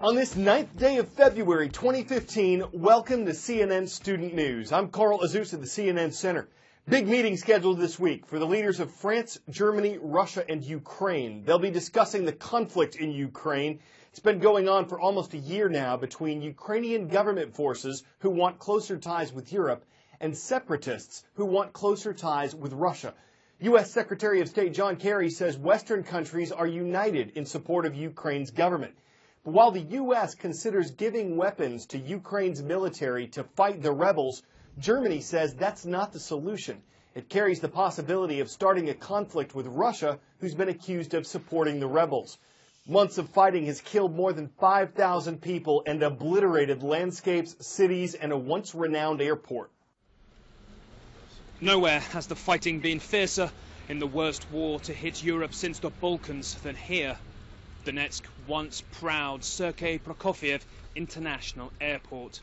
On this 9th day of February 2015, welcome to CNN Student News. I'm Carl Azus at the CNN Center. Big meeting scheduled this week for the leaders of France, Germany, Russia, and Ukraine. They'll be discussing the conflict in Ukraine. It's been going on for almost a year now between Ukrainian government forces who want closer ties with Europe and separatists who want closer ties with Russia. U.S. Secretary of State John Kerry says Western countries are united in support of Ukraine's government. But while the U.S. considers giving weapons to Ukraine's military to fight the rebels, Germany says that's not the solution. It carries the possibility of starting a conflict with Russia, who's been accused of supporting the rebels. Months of fighting has killed more than 5,000 people and obliterated landscapes, cities, and a once-renowned airport. Nowhere has the fighting been fiercer in the worst war to hit Europe since the Balkans than here. Donetsk, once proud Sergei Prokofiev International Airport.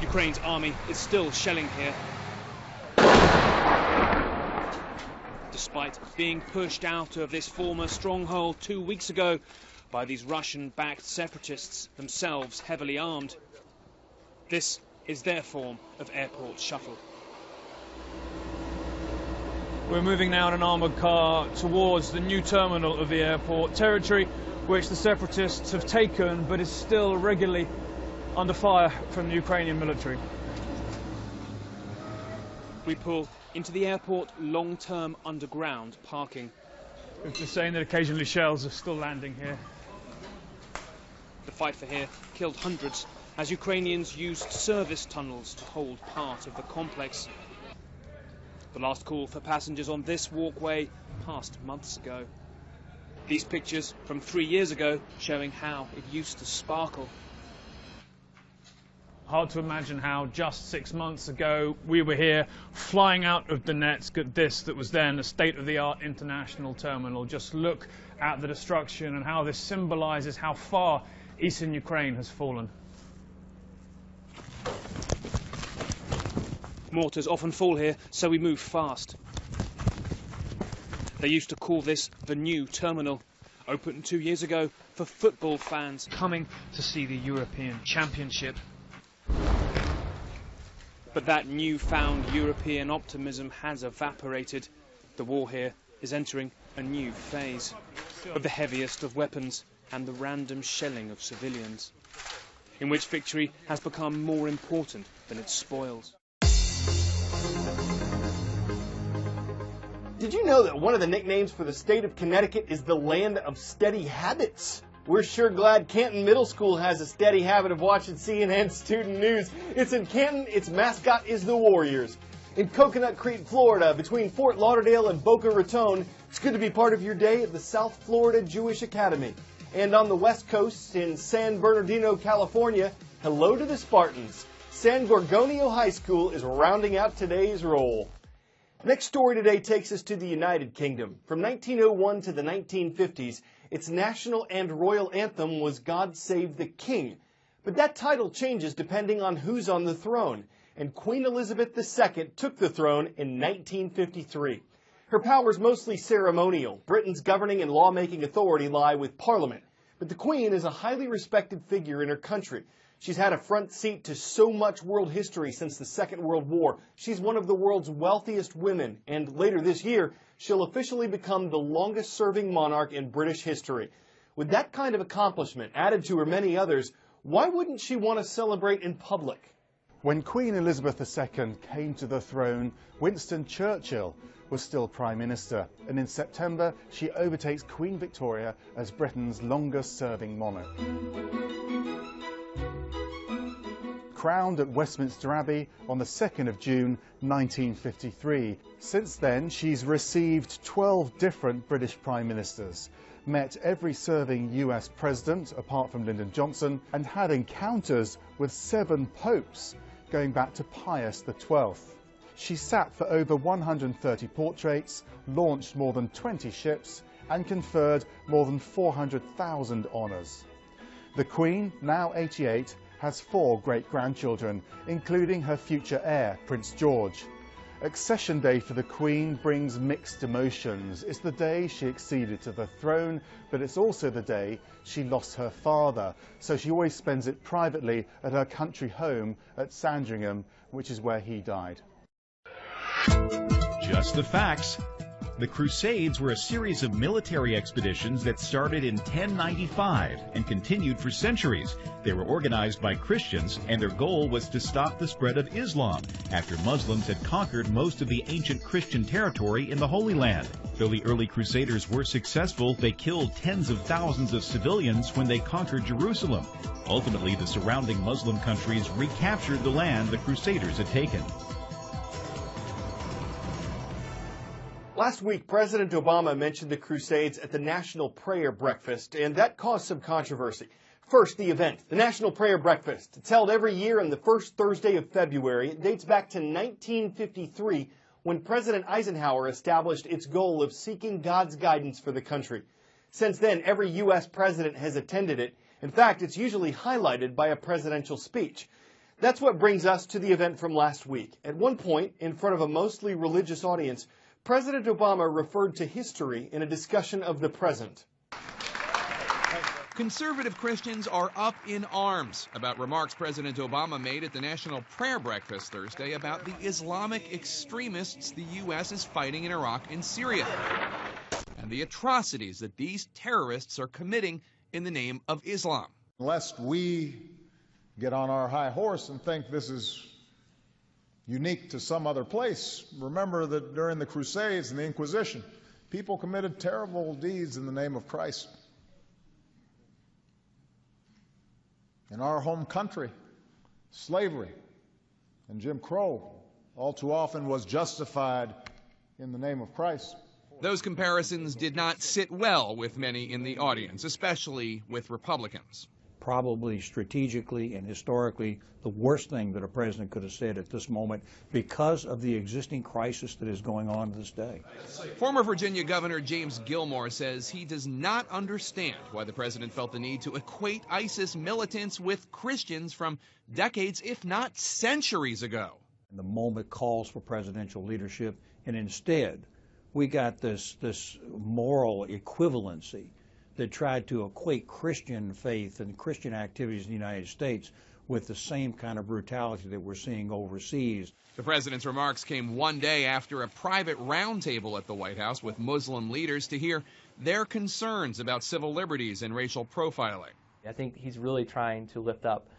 Ukraine's army is still shelling here. Despite being pushed out of this former stronghold 2 weeks ago by these Russian-backed separatists, themselves heavily armed. This is their form of airport shuttle. We're moving now in an armoured car towards the new terminal of the airport, territory which the separatists have taken but is still regularly under fire from the Ukrainian military. We pull into the airport long-term underground parking. It's just saying that occasionally shells are still landing here. The fight for here killed hundreds as Ukrainians used service tunnels to hold part of the complex. The last call for passengers on this walkway passed months ago. These pictures from 3 years ago showing how it used to sparkle. Hard to imagine how just 6 months ago we were here flying out of Donetsk at this that was then a state-of-the-art international terminal. Just look at the destruction and how this symbolises how far eastern Ukraine has fallen. Mortars often fall here, so we move fast. They used to call this the new terminal, opened 2 years ago for football fans coming to see the European Championship. But that newfound European optimism has evaporated. The war here is entering a new phase of the heaviest of weapons and the random shelling of civilians, in which victory has become more important than its spoils. Did you know that one of the nicknames for the state of Connecticut is the land of steady habits? We're sure glad Canton Middle School has a steady habit of watching CNN Student News. It's in Canton, its mascot is the Warriors. In Coconut Creek, Florida, between Fort Lauderdale and Boca Raton, it's good to be part of your day at the South Florida Jewish Academy. And on the West Coast in San Bernardino, California, hello to the Spartans. San Gorgonio High School is rounding out today's roll. Next story today takes us to the United Kingdom. From 1901 to the 1950s, its national and royal anthem was God Save the King. But that title changes depending on who's on the throne. And Queen Elizabeth II took the throne in 1953. Her powers mostly ceremonial. Britain's governing and lawmaking authority lie with Parliament. But the Queen is a highly respected figure in her country. She's had a front seat to so much world history since the Second World War. She's one of the world's wealthiest women, and later this year, she'll officially become the longest-serving monarch in British history. With that kind of accomplishment added to her many others, why wouldn't she want to celebrate in public? When Queen Elizabeth II came to the throne, Winston Churchill was still Prime Minister, and in September she overtakes Queen Victoria as Britain's longest-serving monarch. Crowned at Westminster Abbey on the 2nd of June 1953. Since then, she's received 12 different British Prime Ministers, met every serving US President apart from Lyndon Johnson, and had encounters with 7 popes, going back to Pius XII. She sat for over 130 portraits, launched more than 20 ships, and conferred more than 400,000 honours. The Queen, now 88, has 4 great-grandchildren, including her future heir, Prince George. Accession Day for the Queen brings mixed emotions. It's the day she acceded to the throne, but it's also the day she lost her father. So she always spends it privately at her country home at Sandringham, which is where he died. Just the facts. The Crusades were a series of military expeditions that started in 1095 and continued for centuries. They were organized by Christians, and their goal was to stop the spread of Islam after Muslims had conquered most of the ancient Christian territory in the Holy Land. Though the early Crusaders were successful, they killed tens of thousands of civilians when they conquered Jerusalem. Ultimately, the surrounding Muslim countries recaptured the land the Crusaders had taken. Last week, President Obama mentioned the Crusades at the National Prayer Breakfast, and that caused some controversy. First, the event, the National Prayer Breakfast. It's held every year on the first Thursday of February. It dates back to 1953, when President Eisenhower established its goal of seeking God's guidance for the country. Since then, every U.S. president has attended it. In fact, it's usually highlighted by a presidential speech. That's what brings us to the event from last week. At one point, in front of a mostly religious audience, President Obama referred to history in a discussion of the present. Conservative Christians are up in arms about remarks President Obama made at the National Prayer Breakfast Thursday about the Islamic extremists the U.S. is fighting in Iraq and Syria, and the atrocities that these terrorists are committing in the name of Islam. Lest we get on our high horse and think this is unique to some other place, remember that during the Crusades and the Inquisition, people committed terrible deeds in the name of Christ. In our home country, slavery and Jim Crow all too often was justified in the name of Christ. Those comparisons did not sit well with many in the audience, especially with Republicans. Probably strategically and historically the worst thing that a president could have said at this moment because of the existing crisis that is going on to this day. Former Virginia Governor James Gilmore says he does not understand why the president felt the need to equate ISIS militants with Christians from decades, if not centuries ago. The moment calls for presidential leadership, and instead we got this moral equivalency that tried to equate Christian faith and Christian activities in the United States with the same kind of brutality that we're seeing overseas. The president's remarks came one day after a private roundtable at the White House with Muslim leaders to hear their concerns about civil liberties and racial profiling. I think he's really trying to lift up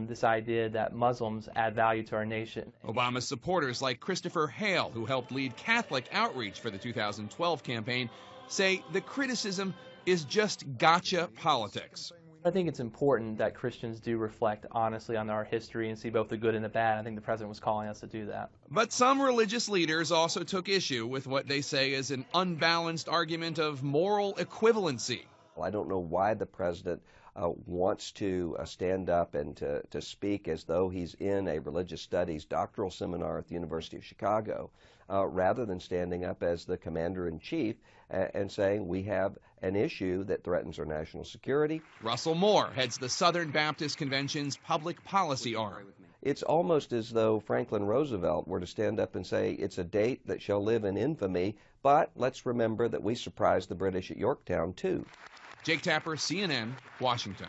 this idea that Muslims add value to our nation. Obama's supporters like Christopher Hale, who helped lead Catholic outreach for the 2012 campaign, say the criticism is just gotcha politics. I think it's important that Christians do reflect honestly on our history and see both the good and the bad. I think the president was calling us to do that. But some religious leaders also took issue with what they say is an unbalanced argument of moral equivalency. I don't know why the president wants to stand up and to speak as though he's in a religious studies doctoral seminar at the University of Chicago, rather than standing up as the commander-in-chief and saying we have an issue that threatens our national security. Russell Moore heads the Southern Baptist Convention's public policy arm. It's almost as though Franklin Roosevelt were to stand up and say it's a date that shall live in infamy, but let's remember that we surprised the British at Yorktown, too. Jake Tapper, CNN, Washington.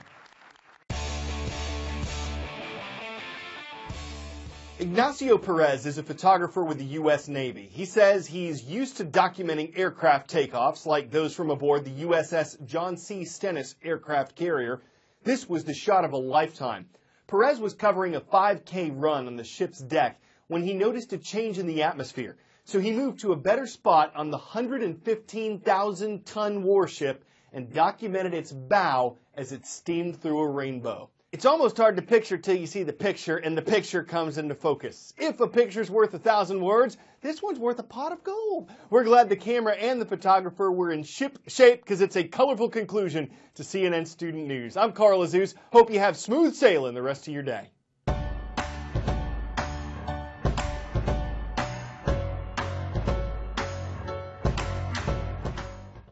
Ignacio Perez is a photographer with the U.S. Navy. He says he's used to documenting aircraft takeoffs like those from aboard the USS John C. Stennis aircraft carrier. This was the shot of a lifetime. Perez was covering a 5K run on the ship's deck when he noticed a change in the atmosphere. So he moved to a better spot on the 115,000-ton warship and documented its bow as it steamed through a rainbow. It's almost hard to picture till you see the picture, and the picture comes into focus. If a picture's worth 1,000 words, this one's worth a pot of gold. We're glad the camera and the photographer were in ship shape because it's a colorful conclusion to CNN Student News. I'm Carl Azuz. Hope you have smooth sailing the rest of your day.